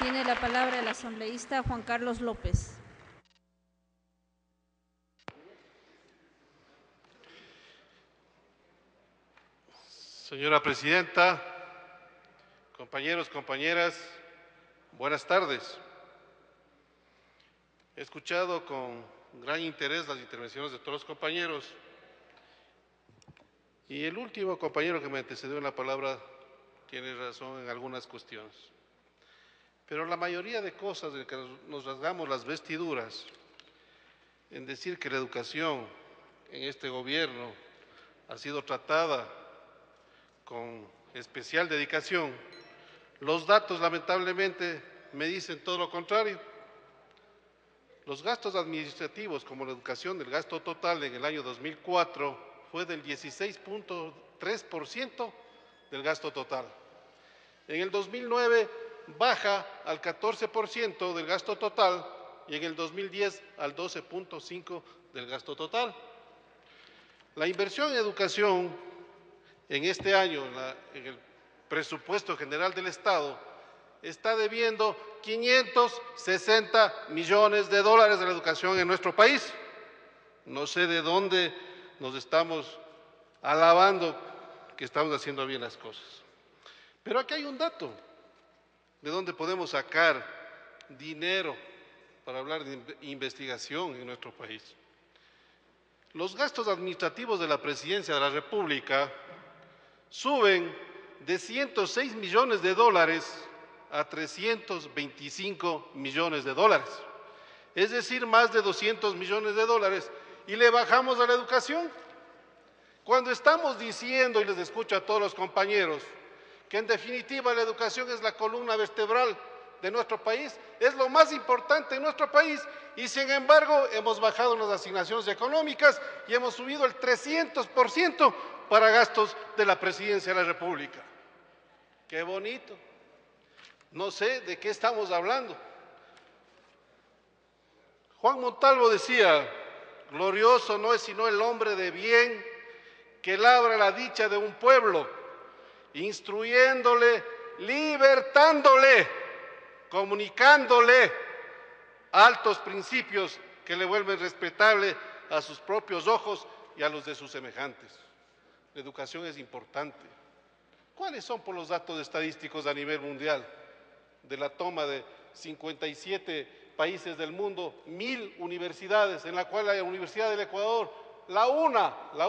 Tiene la palabra el asambleísta Juan Carlos López. Señora Presidenta, compañeros, compañeras, buenas tardes. He escuchado con gran interés las intervenciones de todos los compañeros y el último compañero que me antecedió en la palabra tiene razón en algunas cuestiones. Pero la mayoría de cosas de que nos rasgamos las vestiduras en decir que la educación en este gobierno ha sido tratada con especial dedicación, los datos lamentablemente me dicen todo lo contrario. Los gastos administrativos como la educación, el gasto total en el año 2004 fue del 16.3% del gasto total. En el 2009 baja al 14% del gasto total y en el 2010 al 12.5% del gasto total. La inversión en educación en este año, en el presupuesto general del Estado, está debiendo 560 millones de dólares de la educación en nuestro país. No sé de dónde nos estamos alabando que estamos haciendo bien las cosas. Pero aquí hay un dato de dónde podemos sacar dinero para hablar de investigación en nuestro país. Los gastos administrativos de la Presidencia de la República suben de 106 millones de dólares a 325 millones de dólares, es decir, más de 200 millones de dólares, y le bajamos a la educación. Cuando estamos diciendo, y les escucho a todos los compañeros, que en definitiva la educación es la columna vertebral de nuestro país, es lo más importante en nuestro país, y sin embargo hemos bajado las asignaciones económicas y hemos subido el 300% para gastos de la Presidencia de la República. ¡Qué bonito! No sé de qué estamos hablando. Juan Montalvo decía, glorioso no es sino el hombre de bien que labra la dicha de un pueblo, instruyéndole, libertándole, comunicándole altos principios que le vuelven respetable a sus propios ojos y a los de sus semejantes. La educación es importante. ¿Cuáles son por los datos estadísticos a nivel mundial? De la toma de 57 países del mundo, 1000 universidades, en la cual la Universidad del Ecuador, la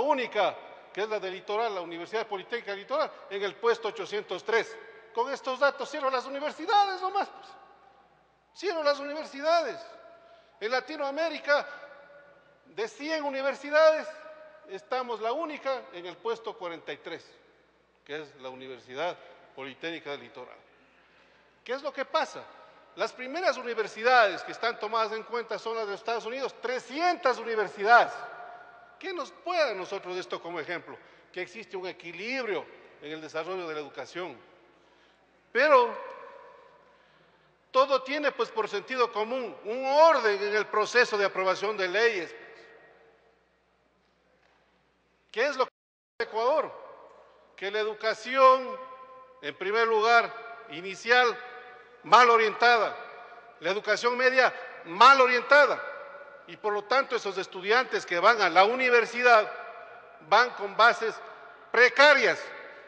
única, que es la del Litoral, la Universidad Politécnica del Litoral, en el puesto 803. Con estos datos cierro las universidades nomás, pues. Cierro las universidades. En Latinoamérica, de 100 universidades, estamos la única en el puesto 43, que es la Universidad Politécnica del Litoral. ¿Qué es lo que pasa? Las primeras universidades que están tomadas en cuenta son las de Estados Unidos, 300 universidades. ¿Qué nos puede dar a nosotros esto como ejemplo? Que existe un equilibrio en el desarrollo de la educación. Pero todo tiene pues por sentido común, un orden en el proceso de aprobación de leyes. ¿Qué es lo que pasa en Ecuador? Que la educación, en primer lugar, inicial, mal orientada, la educación media, mal orientada, y por lo tanto esos estudiantes que van a la universidad van con bases precarias,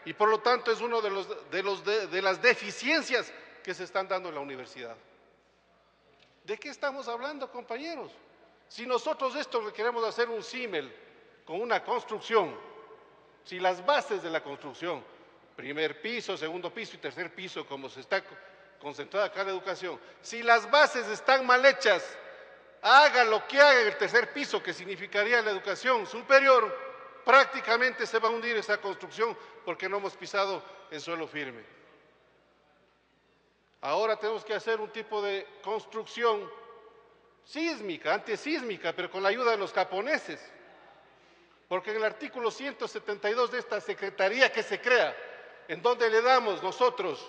y por lo tanto es uno de las deficiencias que se están dando en la universidad. ¿De qué estamos hablando, compañeros? Si nosotros esto le queremos hacer un símil con una construcción, si las bases de la construcción, primer piso, segundo piso y tercer piso, como se está concentrada acá la educación, si las bases están mal hechas, haga lo que haga en el tercer piso, que significaría la educación superior, prácticamente se va a hundir esa construcción porque no hemos pisado el suelo firme. Ahora tenemos que hacer un tipo de construcción sísmica, antisísmica, pero con la ayuda de los japoneses, porque en el artículo 172 de esta secretaría que se crea, en donde le damos nosotros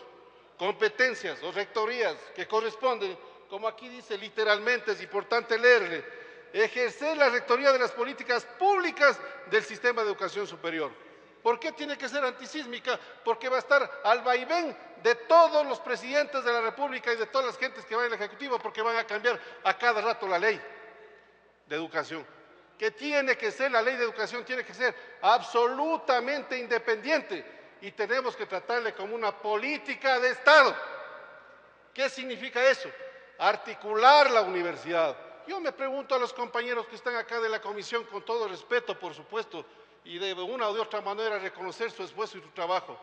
competencias o rectorías que corresponden, como aquí dice literalmente, es importante leerle, ejercer la rectoría de las políticas públicas del sistema de educación superior. ¿Por qué tiene que ser antisísmica? Porque va a estar al vaivén de todos los presidentes de la República y de todas las gentes que van al Ejecutivo, porque van a cambiar a cada rato la ley de educación. Que tiene que ser, la ley de educación tiene que ser absolutamente independiente y tenemos que tratarle como una política de Estado. ¿Qué significa eso? Articular la universidad. Yo me pregunto a los compañeros que están acá de la comisión, con todo respeto, por supuesto, y de una o de otra manera reconocer su esfuerzo y su trabajo.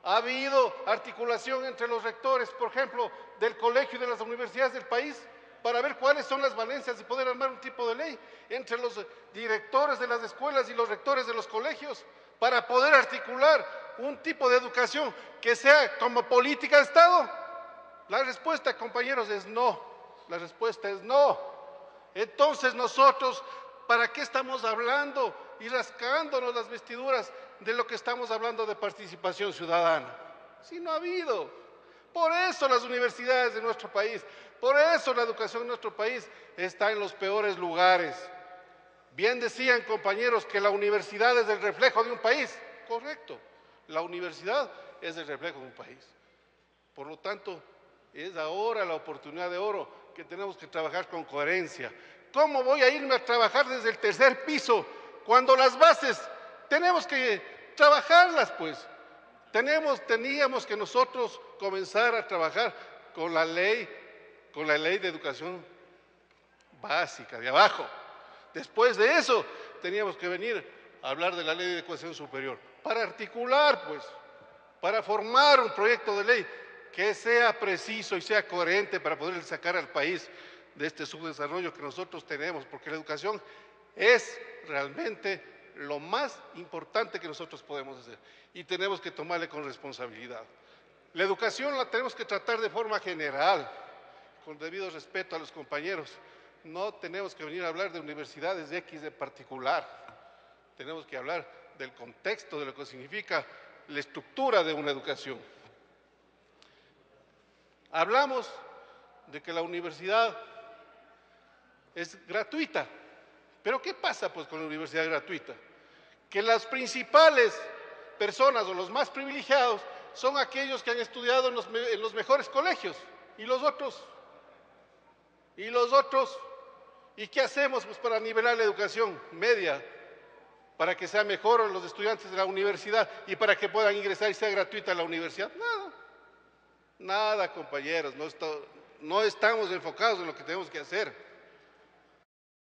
¿Ha habido articulación entre los rectores, por ejemplo, del colegio y de las universidades del país, para ver cuáles son las valencias y poder armar un tipo de ley entre los directores de las escuelas y los rectores de los colegios, para poder articular un tipo de educación que sea como política de Estado? La respuesta, compañeros, es no. La respuesta es no. Entonces nosotros, ¿para qué estamos hablando y rascándonos las vestiduras de lo que estamos hablando de participación ciudadana? Si no ha habido. Por eso las universidades de nuestro país, por eso la educación en nuestro país está en los peores lugares. Bien decían, compañeros, que la universidad es el reflejo de un país. Correcto, la universidad es el reflejo de un país. Por lo tanto, es ahora la oportunidad de oro que tenemos que trabajar con coherencia. ¿Cómo voy a irme a trabajar desde el tercer piso cuando las bases tenemos que trabajarlas, pues? Teníamos que nosotros comenzar a trabajar con la ley de educación básica, de abajo. Después de eso, teníamos que venir a hablar de la ley de educación superior, para articular, pues, para formar un proyecto de ley que sea preciso y sea coherente para poder sacar al país de este subdesarrollo que nosotros tenemos, porque la educación es realmente lo más importante que nosotros podemos hacer y tenemos que tomarle con responsabilidad. La educación la tenemos que tratar de forma general, con debido respeto a los compañeros. No tenemos que venir a hablar de universidades de X en particular, tenemos que hablar del contexto, de lo que significa la estructura de una educación. Hablamos de que la universidad es gratuita, pero ¿qué pasa pues con la universidad gratuita? Que las principales personas o los más privilegiados son aquellos que han estudiado en los mejores colegios, y los otros, ¿y qué hacemos pues para nivelar la educación media? Para que sea mejor los estudiantes de la universidad y para que puedan ingresar y sea gratuita la universidad. Nada, nada, compañeros, no estamos enfocados en lo que tenemos que hacer.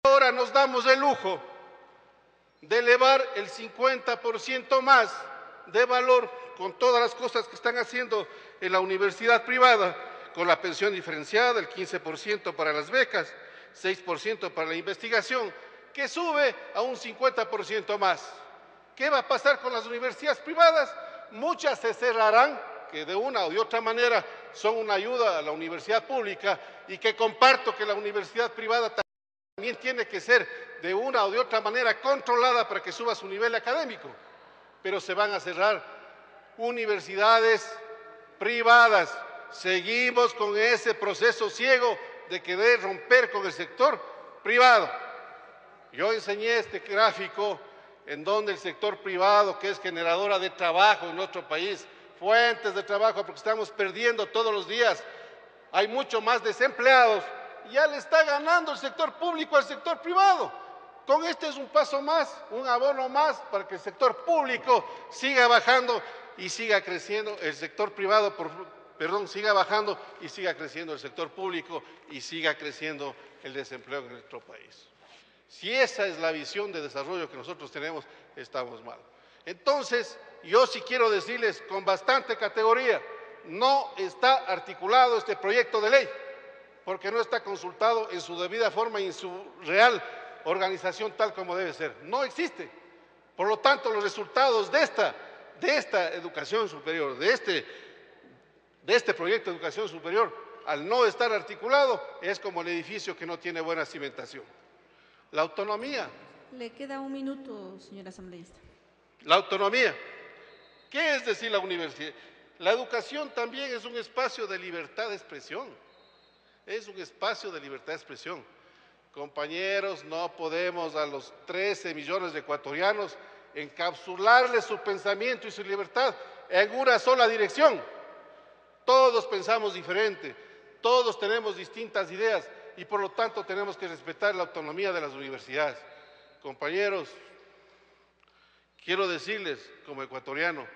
Ahora nos damos el lujo de elevar el 50% más de valor con todas las cosas que están haciendo en la universidad privada, con la pensión diferenciada, el 15% para las becas, 6% para la investigación, que sube a un 50% más. ¿Qué va a pasar con las universidades privadas? Muchas se cerrarán, que de una o de otra manera son una ayuda a la universidad pública, y que comparto que la universidad privada también tiene que ser de una o de otra manera controlada para que suba su nivel académico, pero se van a cerrar universidades privadas. Seguimos con ese proceso ciego de querer romper con el sector privado. Yo enseñé este gráfico en donde el sector privado, que es generadora de trabajo en nuestro país, fuentes de trabajo, porque estamos perdiendo todos los días, hay mucho más desempleados, ya le está ganando el sector público al sector privado. Con este es un paso más, un abono más para que el sector público siga bajando y siga creciendo, el sector privado, siga bajando y siga creciendo el sector público y siga creciendo el desempleo en nuestro país. Si esa es la visión de desarrollo que nosotros tenemos, estamos mal. Entonces, yo sí quiero decirles con bastante categoría, no está articulado este proyecto de ley, porque no está consultado en su debida forma y en su real organización tal como debe ser. No existe. Por lo tanto, los resultados de esta educación superior, de este proyecto de educación superior, al no estar articulado, es como el edificio que no tiene buena cimentación. La autonomía. Le queda un minuto, señor asambleísta. La autonomía. ¿Qué es decir la universidad? La educación también es un espacio de libertad de expresión. Es un espacio de libertad de expresión. Compañeros, no podemos a los 13 millones de ecuatorianos encapsularle su pensamiento y su libertad en una sola dirección. Todos pensamos diferente, todos tenemos distintas ideas y por lo tanto tenemos que respetar la autonomía de las universidades. Compañeros, quiero decirles como ecuatoriano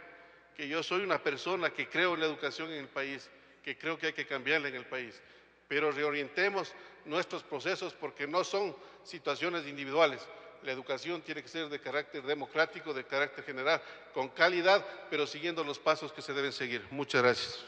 que yo soy una persona que creo en la educación en el país, que creo que hay que cambiarla en el país, pero reorientemos nuestros procesos porque no son situaciones individuales. La educación tiene que ser de carácter democrático, de carácter general, con calidad, pero siguiendo los pasos que se deben seguir. Muchas gracias.